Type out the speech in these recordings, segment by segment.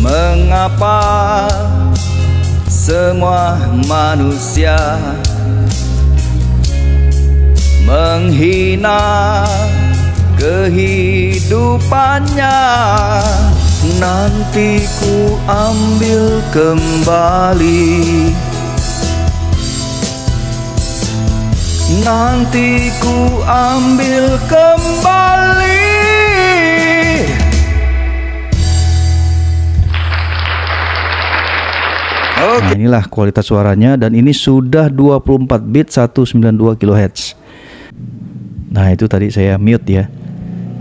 Mengapa semua manusia menghina kehidupannya? Nanti ku ambil kembali, nanti ku ambil kembali. Nah, inilah kualitas suaranya, dan ini sudah 24 bit 192 kHz. Nah, itu tadi saya mute ya.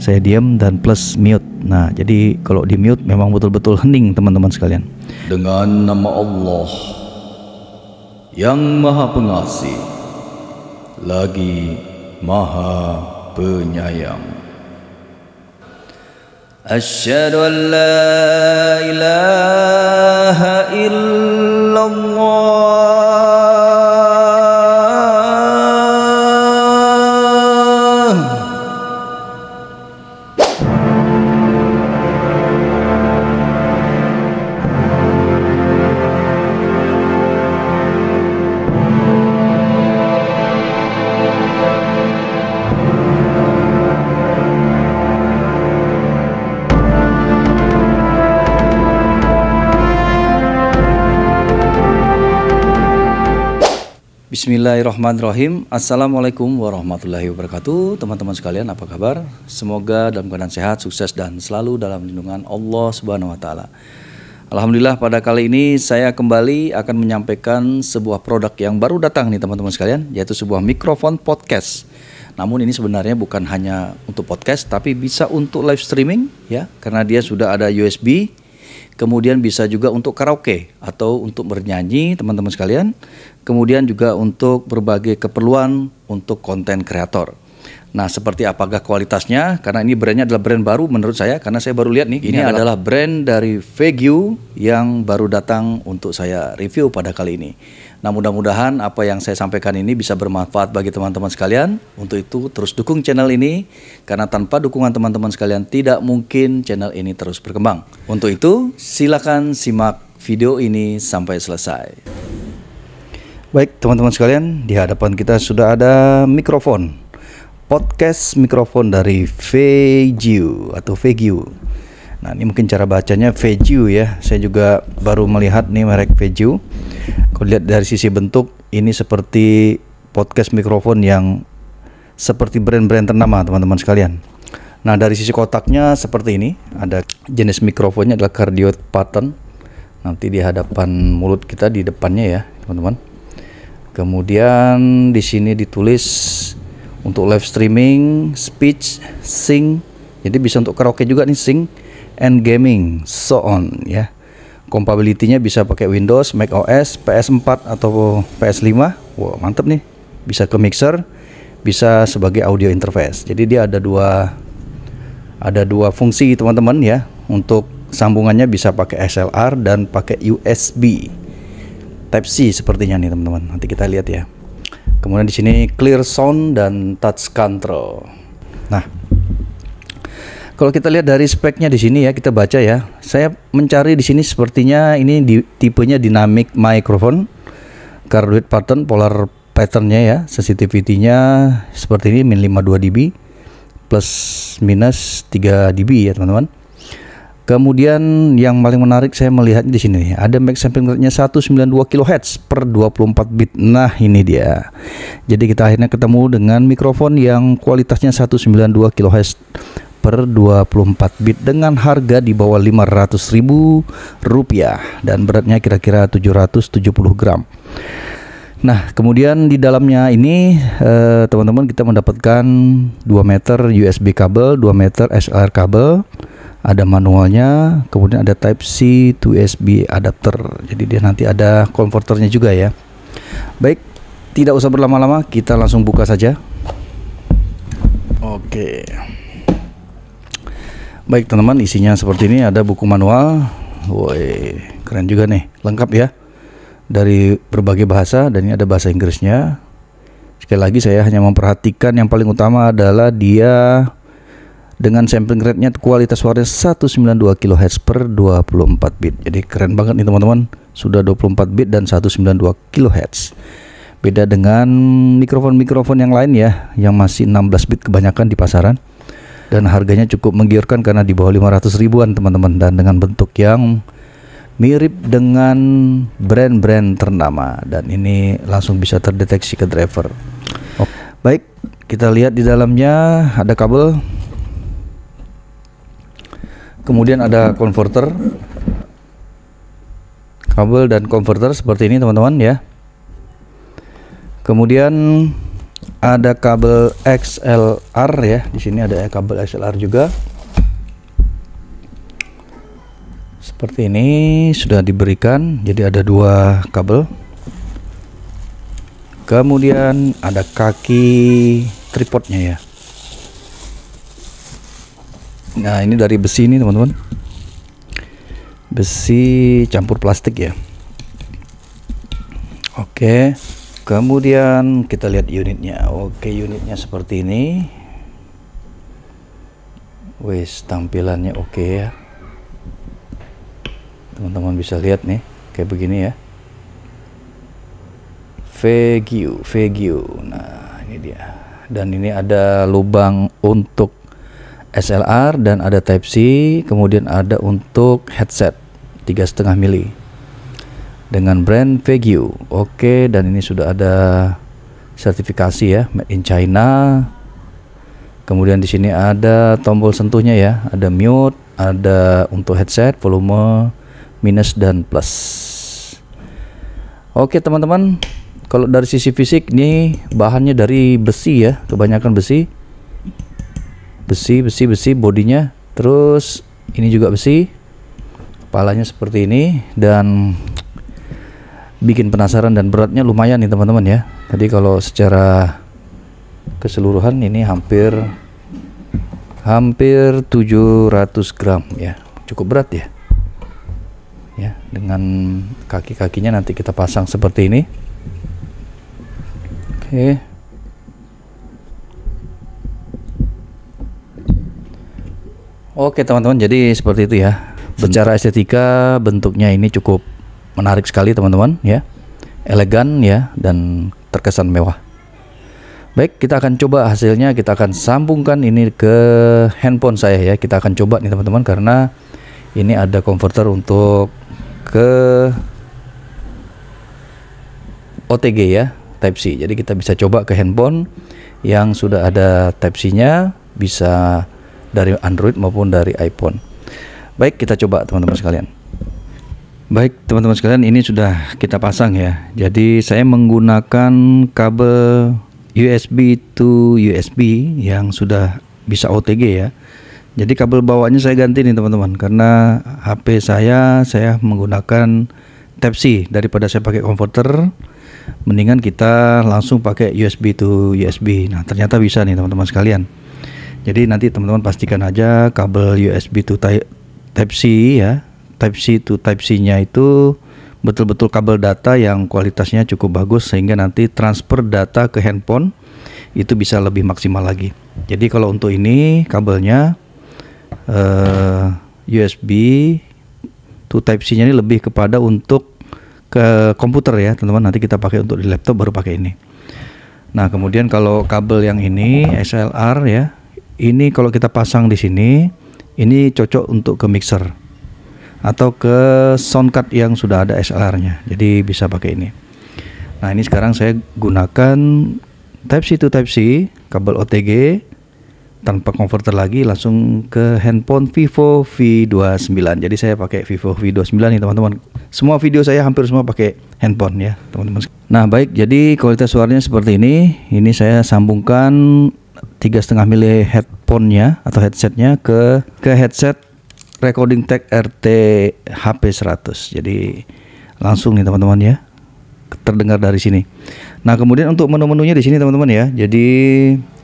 Saya diam dan plus mute. Nah, jadi kalau di mute memang betul-betul hening teman-teman sekalian. Dengan nama Allah yang Maha Pengasih lagi Maha Penyayang. Asyhadu an la ilaha illallah. Bismillahirrahmanirrahim. Assalamualaikum warahmatullahi wabarakatuh. Teman-teman sekalian, apa kabar? Semoga dalam keadaan sehat, sukses, dan selalu dalam lindungan Allah Subhanahu wa Ta'ala. Alhamdulillah, pada kali ini saya kembali akan menyampaikan sebuah produk yang baru datang nih teman-teman sekalian, yaitu sebuah mikrofon podcast. Namun ini sebenarnya bukan hanya untuk podcast, tapi bisa untuk live streaming ya, karena dia sudah ada USB. Kemudian bisa juga untuk karaoke atau untuk bernyanyi teman-teman sekalian. Kemudian juga untuk berbagai keperluan untuk konten kreator. Nah, seperti apakah kualitasnya? Karena ini brandnya adalah brand baru menurut saya, karena saya baru lihat nih. Ini adalah brand dari VGU yang baru datang untuk saya review pada kali ini. Nah, mudah-mudahan apa yang saya sampaikan ini bisa bermanfaat bagi teman-teman sekalian. Untuk itu terus dukung channel ini, karena tanpa dukungan teman-teman sekalian tidak mungkin channel ini terus berkembang. Untuk itu silakan simak video ini sampai selesai. Baik teman-teman sekalian, di hadapan kita sudah ada mikrofon podcast, mikrofon dari VGU atau VGU. Nah, ini mungkin cara bacanya VGU ya. Saya juga baru melihat nih merek VGU. Kalau lihat dari sisi bentuk, ini seperti podcast mikrofon yang seperti brand-brand ternama teman-teman sekalian. Nah, dari sisi kotaknya seperti ini. Ada jenis mikrofonnya adalah cardioid pattern. Nanti di hadapan mulut kita, di depannya ya teman-teman. Kemudian di sini ditulis untuk live streaming, speech, sing. Jadi bisa untuk karaoke juga nih, sing and gaming, so on ya. Compatibility-nya bisa pakai Windows, Mac OS, PS4 atau PS5. Wow, mantep nih. Bisa ke mixer, bisa sebagai audio interface. Jadi dia ada dua fungsi teman-teman ya. Untuk sambungannya bisa pakai XLR dan pakai USB Type-C sepertinya nih teman-teman. Nanti kita lihat ya. Kemudian di sini clear sound dan touch control. Nah, kalau kita lihat dari speknya di sini ya, kita baca ya. Saya mencari di sini sepertinya ini tipenya dynamic microphone, cardioid pattern, polar patternnya ya, sensitivity-nya seperti ini min 52 dB plus minus 3 dB ya teman-teman. Kemudian yang paling menarik saya melihat di sini ada max sampling rate-nya 192 kHz per 24 bit. Nah, ini dia. Jadi kita akhirnya ketemu dengan mikrofon yang kualitasnya 192 kHz per 24 bit dengan harga di bawah Rp500.000 dan beratnya kira-kira 770 gram. Nah, kemudian di dalamnya ini teman-teman kita mendapatkan 2 meter USB kabel, 2 meter XLR kabel. Ada manualnya, kemudian ada Type-C to USB adapter. Jadi dia nanti ada konverternya juga ya. Baik, tidak usah berlama-lama, kita langsung buka saja. Oke. Baik teman-teman, isinya seperti ini. Ada buku manual. Woi, keren juga nih, lengkap ya. Dari berbagai bahasa, dan ini ada bahasa Inggrisnya. Sekali lagi saya hanya memperhatikan yang paling utama adalah dia dengan sampling rate-nya kualitas suaranya 192 kHz per 24 bit. Jadi keren banget nih teman-teman, sudah 24 bit dan 192 kHz. Beda dengan mikrofon-mikrofon yang lain ya, yang masih 16 bit kebanyakan di pasaran. Dan harganya cukup menggiurkan karena di bawah 500 ribuan teman-teman, dan dengan bentuk yang mirip dengan brand-brand ternama, dan ini langsung bisa terdeteksi ke driver. Baik, kita lihat di dalamnya ada kabel, kemudian ada konverter, kabel dan konverter seperti ini teman-teman ya. Kemudian ada kabel XLR ya, di sini ada kabel XLR juga. Seperti ini sudah diberikan, jadi ada dua kabel. Kemudian ada kaki tripodnya ya. Nah, ini dari besi ini teman-teman, besi campur plastik ya. Oke. Kemudian kita lihat unitnya. Oke, unitnya seperti ini. Wes, tampilannya oke ya. Teman-teman bisa lihat nih, kayak begini ya. VGU. Nah, ini dia. Dan ini ada lubang untuk SLR dan ada Type C, kemudian ada untuk headset 3,5 mili. Dengan brand VGU. Oke, dan ini sudah ada sertifikasi ya, made in China. Kemudian di sini ada tombol sentuhnya ya, ada mute, ada untuk headset, volume minus dan plus. Oke teman-teman, kalau dari sisi fisik ini bahannya dari besi ya, kebanyakan besi bodinya. Terus ini juga besi, kepalanya seperti ini, dan bikin penasaran, dan beratnya lumayan nih teman-teman ya. Tadi kalau secara keseluruhan ini hampir 700 gram ya, cukup berat ya. Ya, dengan kaki-kakinya nanti kita pasang seperti ini. Oke. Oke teman-teman, jadi seperti itu ya. Secara estetika bentuknya ini cukup menarik sekali teman-teman ya, elegan ya, dan terkesan mewah. Baik, kita akan coba hasilnya, kita akan sambungkan ini ke handphone saya ya. Kita akan coba nih teman-teman, karena ini ada konverter untuk ke OTG ya, Type C. Jadi kita bisa coba ke handphone yang sudah ada Type C nya, bisa dari Android maupun dari iPhone. Baik, kita coba teman-teman sekalian. Baik teman-teman sekalian, ini sudah kita pasang ya. Jadi saya menggunakan kabel USB to USB yang sudah bisa OTG ya. Jadi kabel bawaannya saya ganti nih teman-teman, karena HP saya menggunakan Type C. Daripada saya pakai konverter, mendingan kita langsung pakai USB to USB. Nah, ternyata bisa nih teman-teman sekalian. Jadi nanti teman-teman pastikan aja kabel USB to Type C ya, Type C to Type C nya itu betul-betul kabel data yang kualitasnya cukup bagus, sehingga nanti transfer data ke handphone itu bisa lebih maksimal lagi. Jadi kalau untuk ini kabelnya USB to Type C nya ini lebih kepada untuk ke komputer ya teman-teman. Nanti kita pakai untuk di laptop, baru pakai ini. Nah, kemudian kalau kabel yang ini XLR ya, ini kalau kita pasang di sini, ini cocok untuk ke mixer atau ke sound card yang sudah ada XLR-nya. Jadi bisa pakai ini. Nah, ini sekarang saya gunakan Type C to Type C, kabel OTG tanpa konverter lagi, langsung ke handphone Vivo V29. Jadi saya pakai Vivo V29 nih teman-teman. Semua video saya hampir semua pakai handphone ya teman-teman. Nah, baik, jadi kualitas suaranya seperti ini. Ini saya sambungkan 3,5 mili headphone-nya atau headsetnya ke headset Recording Tech RT HP 100. Jadi langsung nih teman-teman ya, terdengar dari sini. Nah, kemudian untuk menu-menunya di sini teman-teman ya. Jadi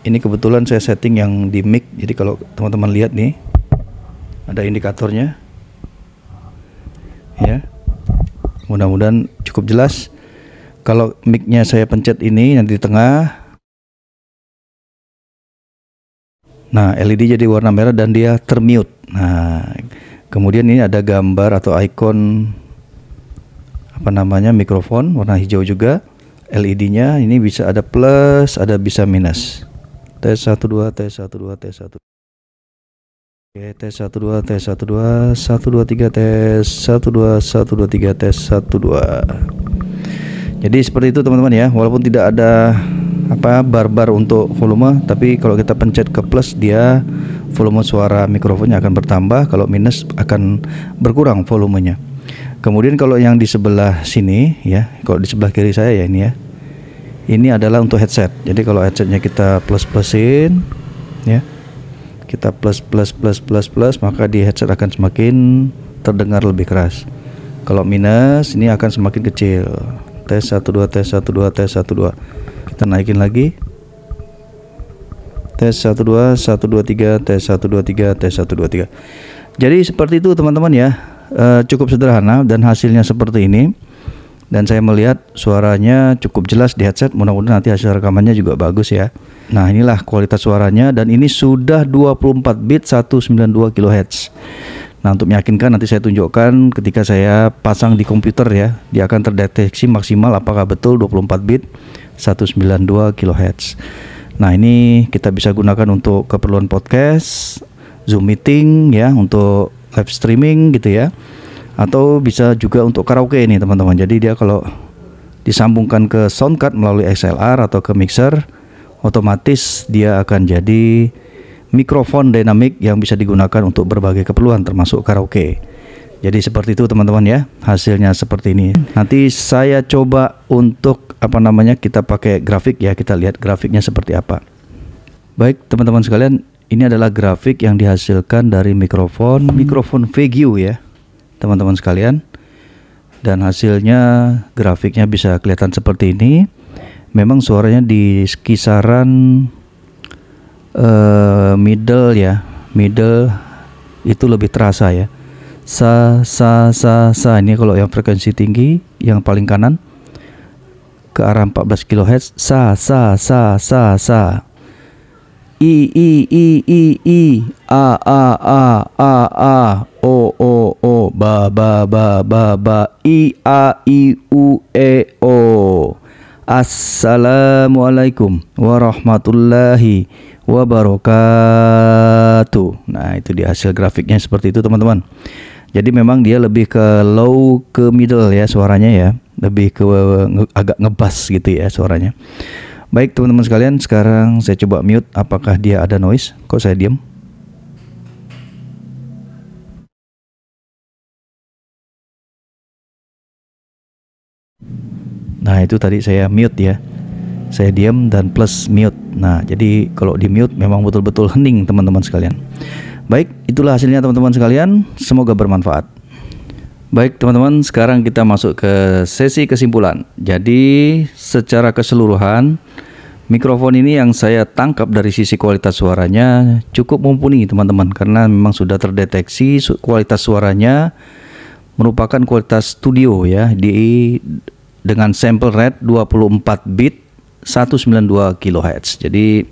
ini kebetulan saya setting yang di mic. Jadi kalau teman-teman lihat nih, ada indikatornya ya. Mudah-mudahan cukup jelas. Kalau mic-nya saya pencet ini nanti di tengah. Nah, LED jadi warna merah dan dia termute. Nah, kemudian ini ada gambar atau ikon mikrofon warna hijau juga. LED-nya ini bisa ada plus, ada bisa minus. Tes 1 2 tes 1 2 tes 1. Oke, tes 1 2 tes 1 2 1 2 3 tes 1 2 1 2 3 tes 1 2. Jadi seperti itu teman-teman ya, walaupun tidak ada bar untuk volume, tapi kalau kita pencet ke plus dia volume suara mikrofonnya akan bertambah, kalau minus akan berkurang volumenya. Kemudian kalau yang di sebelah sini ya, kalau di sebelah kiri saya ya ini ya, ini adalah untuk headset. Jadi kalau headsetnya kita plus-plusin ya, kita plus, maka di headset akan semakin terdengar lebih keras. Kalau minus ini akan semakin kecil. Tes 1 2 tes 1 2 tes 1 2. Kita naikin lagi. Tes 1 2 1 2 3 tes 1 2 3 tes 1 2 3. Jadi seperti itu teman-teman ya. Cukup sederhana dan hasilnya seperti ini. Dan saya melihat suaranya cukup jelas di headset. Mudah-mudahan nanti hasil rekamannya juga bagus ya. Nah, inilah kualitas suaranya, dan ini sudah 24 bit 192 kHz. Nah, untuk meyakinkan nanti saya tunjukkan ketika saya pasang di komputer ya, dia akan terdeteksi maksimal apakah betul 24 bit 192 kHz. Nah, ini kita bisa gunakan untuk keperluan podcast, Zoom meeting ya, untuk live streaming gitu ya. Atau bisa juga untuk karaoke ini teman-teman. Jadi dia kalau disambungkan ke sound card melalui XLR atau ke mixer, otomatis dia akan jadi mikrofon dynamic yang bisa digunakan untuk berbagai keperluan termasuk karaoke. Jadi seperti itu teman-teman ya, hasilnya seperti ini. Nanti saya coba untuk kita pakai grafik ya, kita lihat grafiknya seperti apa. Baik teman-teman sekalian, ini adalah grafik yang dihasilkan dari mikrofon VGU ya teman-teman sekalian, dan hasilnya grafiknya bisa kelihatan seperti ini. Memang suaranya di kisaran middle ya, middle itu lebih terasa ya. Sa ini kalau yang frekuensi tinggi yang paling kanan ke arah 14 kHz, sa I a o ba i a i u e o. Assalamualaikum warahmatullahi wabarakatuh. Nah, itu di hasil grafiknya seperti itu teman-teman. Jadi memang dia lebih ke low ke middle ya suaranya ya, lebih ke agak ngebass gitu ya suaranya. Baik teman-teman sekalian, sekarang saya coba mute apakah dia ada noise. Kok saya diam? Nah, itu tadi saya mute ya. Saya diam dan plus mute. Nah, jadi kalau di mute memang betul-betul hening teman-teman sekalian. Baik, itulah hasilnya teman-teman sekalian. Semoga bermanfaat. Baik teman-teman, sekarang kita masuk ke sesi kesimpulan. Jadi secara keseluruhan mikrofon ini yang saya tangkap dari sisi kualitas suaranya cukup mumpuni teman-teman, karena memang sudah terdeteksi kualitas suaranya merupakan kualitas studio ya, dengan sample rate 24 bit 192 kHz. Jadi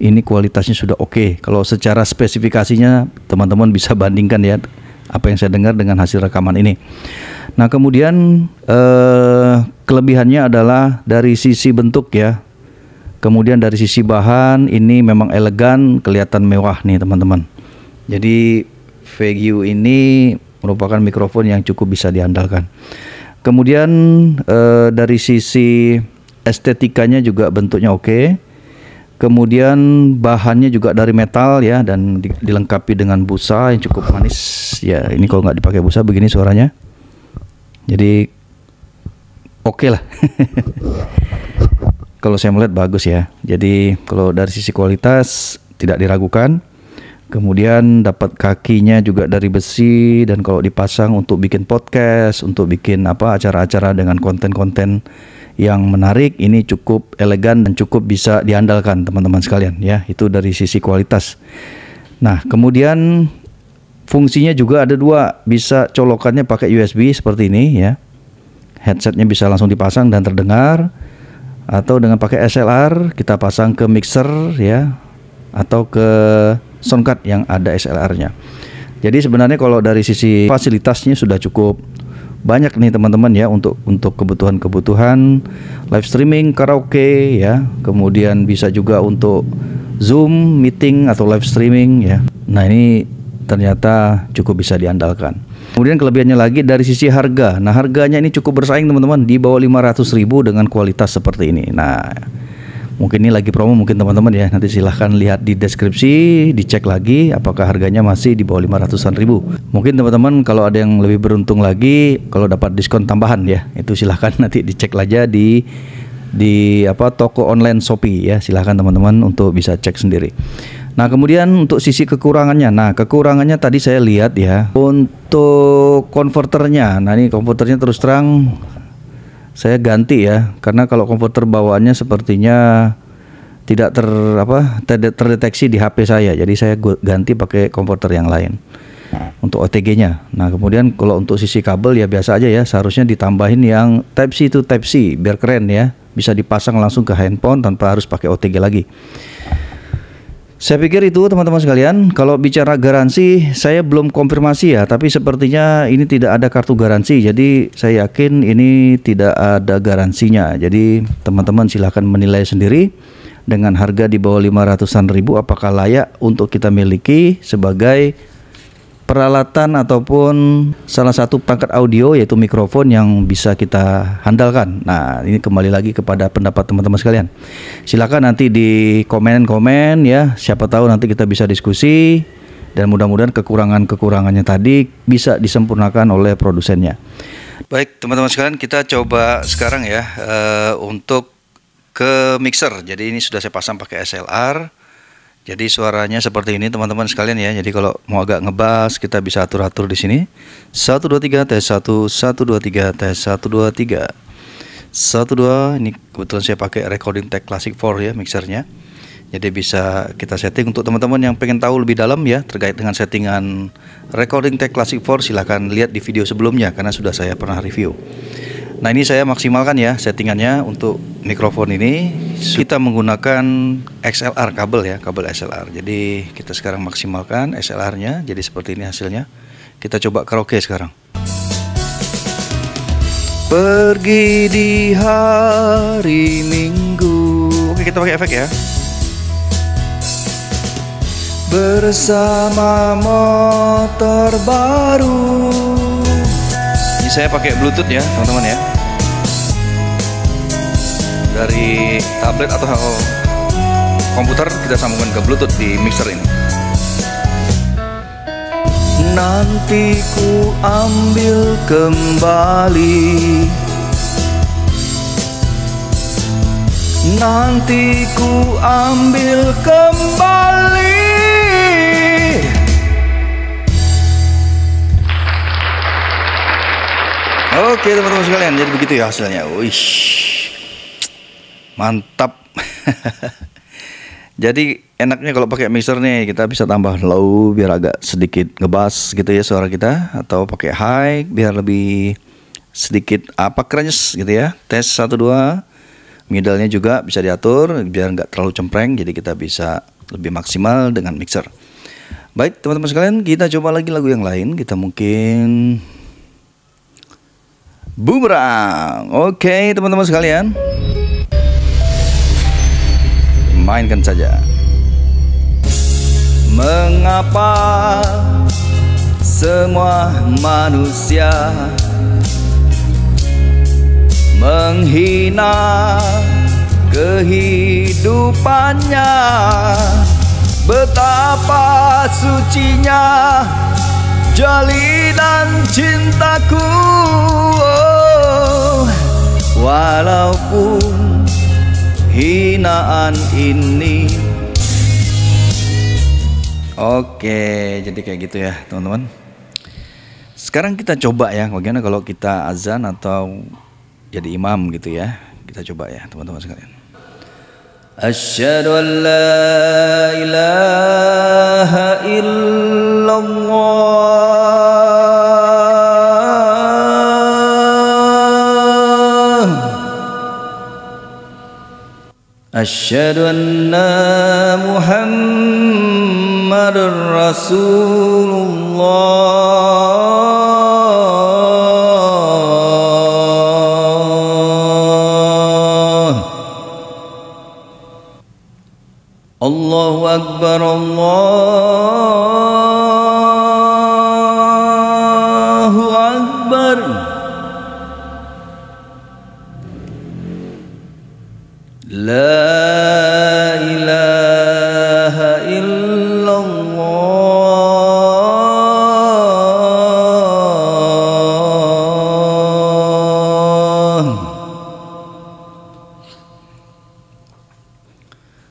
ini kualitasnya sudah oke. Kalau secara spesifikasinya teman-teman bisa bandingkan ya apa yang saya dengar dengan hasil rekaman ini. Nah, kemudian kelebihannya adalah dari sisi bentuk ya. Kemudian dari sisi bahan ini memang elegan, kelihatan mewah nih teman-teman. Jadi VGU ini merupakan mikrofon yang cukup bisa diandalkan. Kemudian dari sisi estetikanya juga bentuknya oke. Kemudian bahannya juga dari metal ya, dan dilengkapi dengan busa yang cukup manis ya. Ini kalau nggak dipakai busa begini suaranya. Jadi oke lah. Kalau saya melihat bagus ya. Jadi kalau dari sisi kualitas tidak diragukan. Kemudian dapat kakinya juga dari besi, dan kalau dipasang untuk bikin podcast, untuk bikin acara-acara dengan konten-konten yang menarik, ini cukup elegan dan cukup bisa diandalkan teman-teman sekalian ya. Itu dari sisi kualitas. Nah, kemudian fungsinya juga ada dua, bisa colokannya pakai USB seperti ini ya. Headsetnya bisa langsung dipasang dan terdengar, atau dengan pakai SLR kita pasang ke mixer ya. atau ke soundcard yang ada SLR-nya. Jadi sebenarnya kalau dari sisi fasilitasnya sudah cukup banyak nih teman-teman ya, untuk kebutuhan-kebutuhan live streaming, karaoke ya, kemudian bisa juga untuk Zoom meeting atau live streaming ya. Nah, ini ternyata cukup bisa diandalkan. Kemudian kelebihannya lagi dari sisi harga. Nah, harganya ini cukup bersaing teman-teman, di bawah 500.000 dengan kualitas seperti ini. Nah, mungkin ini lagi promo mungkin teman-teman ya. Nanti silahkan lihat di deskripsi, dicek lagi apakah harganya masih di bawah 500-an ribu. Mungkin teman-teman kalau ada yang lebih beruntung lagi, kalau dapat diskon tambahan ya, itu silahkan nanti dicek aja di toko online Shopee ya. Silahkan teman-teman untuk bisa cek sendiri. Nah, kemudian untuk sisi kekurangannya. Nah, kekurangannya tadi saya lihat ya, untuk konverternya. Nah, ini konverternya terus terang saya ganti ya, karena kalau konverter bawaannya sepertinya tidak terdeteksi di HP saya. Jadi saya ganti pakai konverter yang lain untuk OTG-nya. Nah, kemudian kalau untuk sisi kabel ya biasa aja ya, seharusnya ditambahin yang Type C to Type C biar keren ya, bisa dipasang langsung ke handphone tanpa harus pakai OTG lagi. Saya pikir itu teman-teman sekalian. Kalau bicara garansi, saya belum konfirmasi ya, tapi sepertinya ini tidak ada kartu garansi. Jadi saya yakin ini tidak ada garansinya. Jadi teman-teman silahkan menilai sendiri dengan harga di bawah 500-an ribu apakah layak untuk kita miliki sebagai peralatan ataupun salah satu perangkat audio, yaitu mikrofon yang bisa kita handalkan. Nah, ini kembali lagi kepada pendapat teman-teman sekalian. Silakan nanti di komen ya, siapa tahu nanti kita bisa diskusi dan mudah-mudahan kekurangannya tadi bisa disempurnakan oleh produsennya. Baik teman-teman sekalian, kita coba sekarang ya untuk ke mixer. Jadi ini sudah saya pasang pakai SLR. Jadi suaranya seperti ini teman-teman sekalian ya. Jadi kalau mau agak ngebas kita bisa atur-atur di sini. 1 2 3 tes 1 1 2 3 tes 1 2 3 1 2. Ini kebetulan saya pakai Recording Tech Classic 4 ya mixernya. Jadi bisa kita setting. Untuk teman-teman yang pengen tahu lebih dalam ya terkait dengan settingan Recording Tech Classic 4, silahkan lihat di video sebelumnya karena sudah saya pernah review. Nah, ini saya maksimalkan ya settingannya. Untuk mikrofon ini kita menggunakan XLR kabel XLR. Jadi kita sekarang maksimalkan XLR-nya. Jadi seperti ini hasilnya. Kita coba karaoke sekarang. Pergi di hari Minggu. Oke, kita pakai efek ya. Bersama motor baru. Ini saya pakai Bluetooth ya teman-teman ya, dari tablet atau komputer kita sambungkan ke Bluetooth di mixer ini. Nanti ku ambil kembali, nanti ku ambil kembali. Oke teman-teman sekalian, jadi begitu ya hasilnya. Wih, mantap. Jadi enaknya kalau pakai mixer nih, kita bisa tambah low biar agak sedikit ngebas gitu ya suara kita, atau pakai high biar lebih sedikit krenyes gitu ya. Tes 1 2. Middle-nya juga bisa diatur biar nggak terlalu cempreng, jadi kita bisa lebih maksimal dengan mixer. Baik teman-teman sekalian, kita coba lagi lagu yang lain. Kita mungkin Bumerang. Oke teman-teman sekalian, mainkan saja. Mengapa semua manusia menghina kehidupannya? Betapa sucinya jalinan cintaku, walaupun hinaan ini. Oke, jadi kayak gitu ya teman-teman. Sekarang kita coba ya, bagaimana kalau kita azan atau jadi imam gitu ya. Kita coba ya teman-teman sekalian. Asyhadu an la ilaha illallah. أشهد أن محمد رسول الله. الله أكبر الله أكبر. لا إله إلا الله.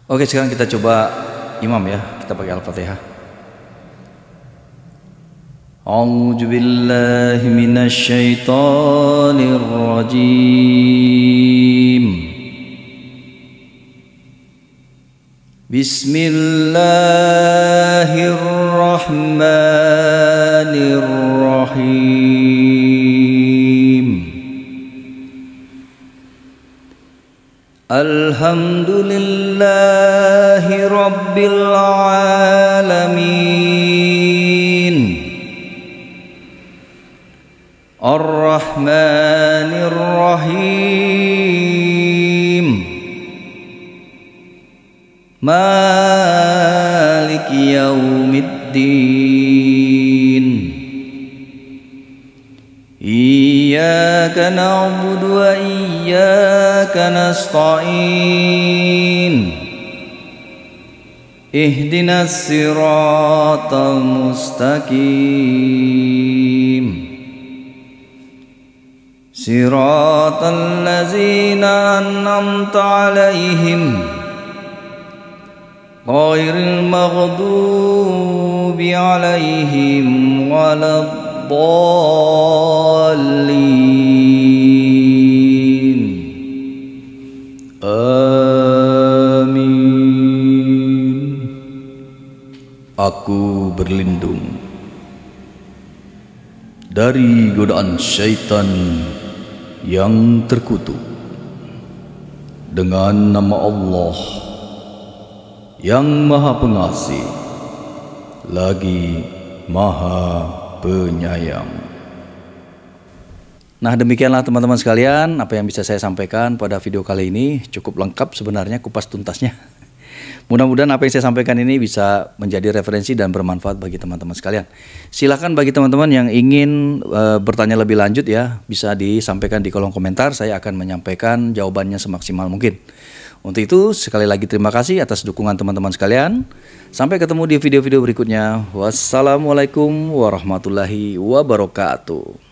Oke, sekarang kita coba imam ya. Kita pakai Al-Fatihah. A'udzu billahi minasy syaithanir rajim. Bismillahirrahmanirrahim. Alhamdulillahi rabbil alamin. Ar-Rahmanir-Rahim. Maliki yaumiddin. Iyyaka na'budu wa iyyaka nasta'in. Ihdinas siratal mustaqim. Siratal ladzina an'amta 'alaihim ghairil maghdubi 'alaihim waladdallin. Amin. Aku berlindung dari godaan syaitan yang terkutuk dengan nama Allah yang Maha Pengasih lagi Maha Penyayang. Nah, demikianlah teman-teman sekalian apa yang bisa saya sampaikan pada video kali ini. Cukup lengkap sebenarnya kupas tuntasnya. Mudah-mudahan apa yang saya sampaikan ini bisa menjadi referensi dan bermanfaat bagi teman-teman sekalian. Silakan bagi teman-teman yang ingin bertanya lebih lanjut ya, bisa disampaikan di kolom komentar. Saya akan menyampaikan jawabannya semaksimal mungkin. Untuk itu sekali lagi terima kasih atas dukungan teman-teman sekalian. Sampai ketemu di video-video berikutnya. Wassalamualaikum warahmatullahi wabarakatuh.